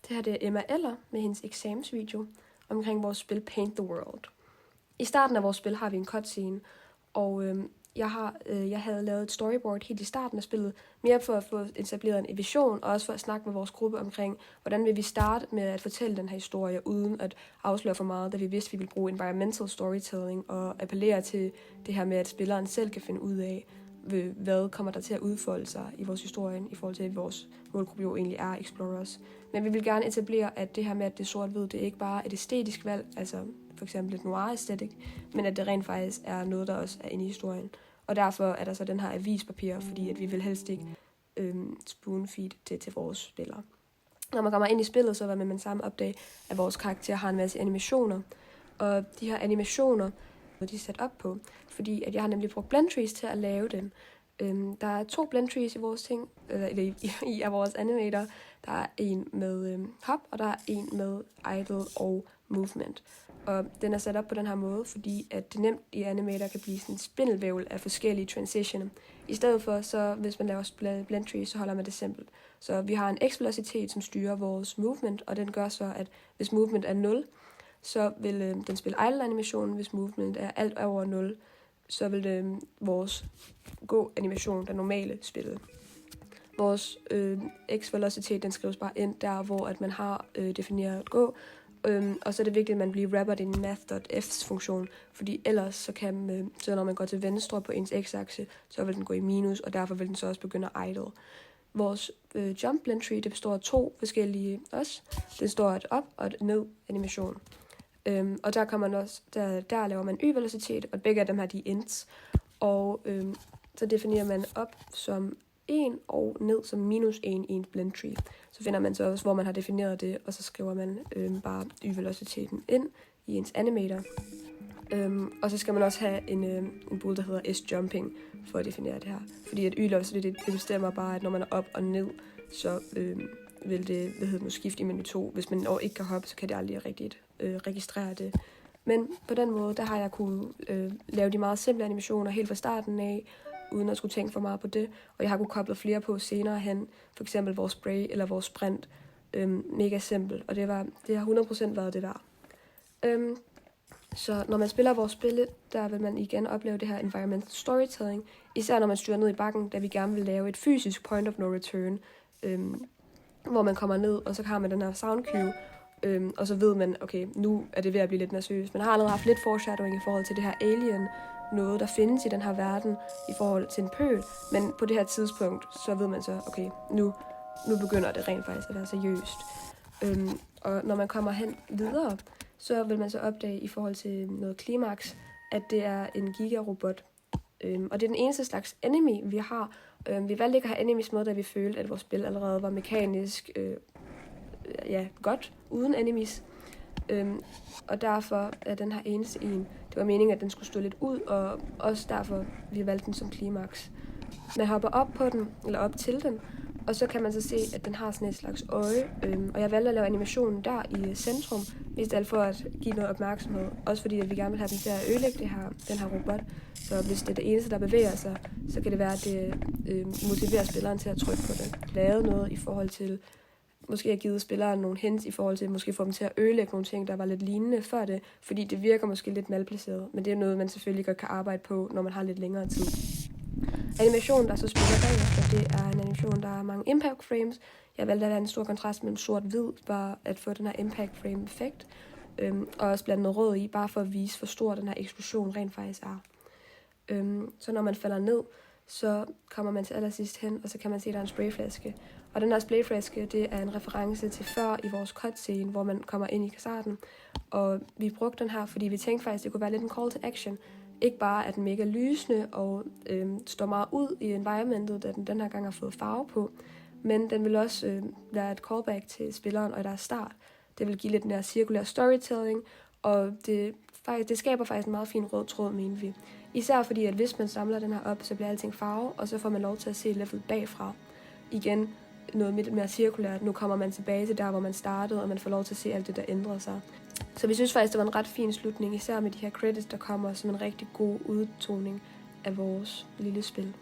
Det her det er Emma Eller med hendes eksamensvideo omkring vores spil Paint the World. I starten af vores spil har vi en cutscene, og jeg havde lavet et storyboard helt i starten af spillet, mere for at få etableret en vision, og også for at snakke med vores gruppe omkring, hvordan vil vi starte med at fortælle den her historie, uden at afsløre for meget, da vi vidste, at vi ville bruge environmental storytelling og appellere til det her med, at spilleren selv kan finde ud af, hvad kommer der til at udfolde sig i vores historie, i forhold til, at vores målgruppe jo egentlig er explorers. Men vi vil gerne etablere, at det her med, at det er sort-hvid, det er ikke bare et æstetisk valg, altså for eksempel et noir-æstetik, men at det rent faktisk er noget, der også er inde i historien. Og derfor er der så den her avispapir, fordi at vi vil helst ikke spoon-feed det til vores spillere. Når man kommer ind i spillet, så vil man med det samme opdage, at vores karakter har en masse animationer. Og de her animationer, de er sat op på, fordi at jeg har nemlig brugt blend trees til at lave dem. Der er 2 blend trees i vores ting, i vores animator. Der er en med hop, og der er en med idle og movement. Og den er sat op på den her måde, fordi at det nemt i animator kan blive sådan en spindelvævl af forskellige transitioner. I stedet for, så hvis man laver blend tree, så holder man det simpelt. Så vi har en x-velocitet, som styrer vores movement, og den gør så, at hvis movement er 0, så vil den spille idle animation. Hvis movement er alt over 0, så vil vores gå-animation, den normale, spille. Vores x-velocitet, den skrives bare ind der, hvor at man har defineret gå. Og så er det vigtigt, at man bliver wrapped i math.f's funktion, fordi ellers så kan så når man går til venstre på ens x-akse, så vil den gå i minus, og derfor vil den så også begynde at idle. Vores jump blend tree, det består af 2 forskellige også. Det består af et op og et ned animation. Og der kan man også, der laver man y-velocitet, og begge af dem her, de er ints. Og så definerer man op som 1 og ned som -1 i en blend tree. Så finder man så også, hvor man har defineret det, og så skriver man bare y-velociteten ind i ens animator. Og så skal man også have en bool, der hedder s-jumping, for at definere det her. Fordi at y-velocitet, det bestemmer bare, at når man er op og ned, så vil det skifte imellem de 2. Hvis man ikke kan hoppe, så kan det aldrig rigtigt registrere det. Men på den måde, der har jeg kunne lave de meget simple animationer helt fra starten af, uden at skulle tænke for meget på det. Og jeg har kunne koble flere på senere hen, for eksempel vores spray eller vores sprint. Mega simpelt, og det har 100% været det værd. Så når man spiller vores spil, der vil man igen opleve det her environmental storytelling, især når man styrer ned i bakken, da vi gerne vil lave et fysisk point of no return, hvor man kommer ned, og så har man den her sound cue, og så ved man, okay, nu er det ved at blive lidt mere seriøst. Man har allerede haft lidt foreshadowing i forhold til det her alien, noget der findes i den her verden i forhold til en pøl, men på det her tidspunkt, så ved man så, okay, nu begynder det rent faktisk at være seriøst. Og når man kommer hen videre, så vil man så opdage i forhold til noget klimaks, at det er en gigarobot. Og det er den eneste slags enemy, vi har. Vi valgte ikke at have enemies med, da vi følte, at vores spil allerede var mekanisk godt uden enemies. Og derfor er den her eneste en. Det var meningen, at den skulle stå lidt ud, og også derfor, vi valgte den som klimaks. Man hopper op på den, eller op til den, og så kan man så se, at den har sådan et slags øje. Og jeg valgte at lave animationen der i centrum, i stedet for at give noget opmærksomhed. Også fordi, at vi gerne vil have den til at ødelægge den her robot. Så hvis det er det eneste, der bevæger sig, så kan det være, at det motiverer spilleren til at trykke på det. Lave noget i forhold til, måske har givet spilleren nogle hints i forhold til, måske få dem til at ødelægge nogle ting, der var lidt lignende før det. Fordi det virker måske lidt malplaceret. Men det er noget, man selvfølgelig godt kan arbejde på, når man har lidt længere tid. Animationen, der så spiller bagefter, det er en animation, der har mange impact frames. Jeg valgte at have en stor kontrast mellem sort-hvid, bare at få den her impact frame effekt. Og også blande noget rød i, bare for at vise, hvor stor den her eksplosion rent faktisk er. Så når man falder ned, så kommer man til allersidst hen, og så kan man se, at der er en sprayflaske. Og den her sprayflaske, det er en reference til før i vores cutscene, hvor man kommer ind i kasarten. Og vi brugte den her, fordi vi tænkte faktisk, at det kunne være lidt en call to action. Ikke bare at den mega lysende og står meget ud i environmentet, da den her gang har fået farve på, men den vil også være et callback til spilleren og deres start. Det vil give lidt mere cirkulær storytelling, og det skaber faktisk en meget fin rød tråd, mener vi. Især fordi, at hvis man samler den her op, så bliver alting farve, og så får man lov til at se level bagfra. Igen noget lidt mere cirkulært. Nu kommer man tilbage til der, hvor man startede, og man får lov til at se alt det, der ændrede sig. Så vi synes faktisk, det var en ret fin slutning, især med de her credits, der kommer som en rigtig god udtoning af vores lille spil.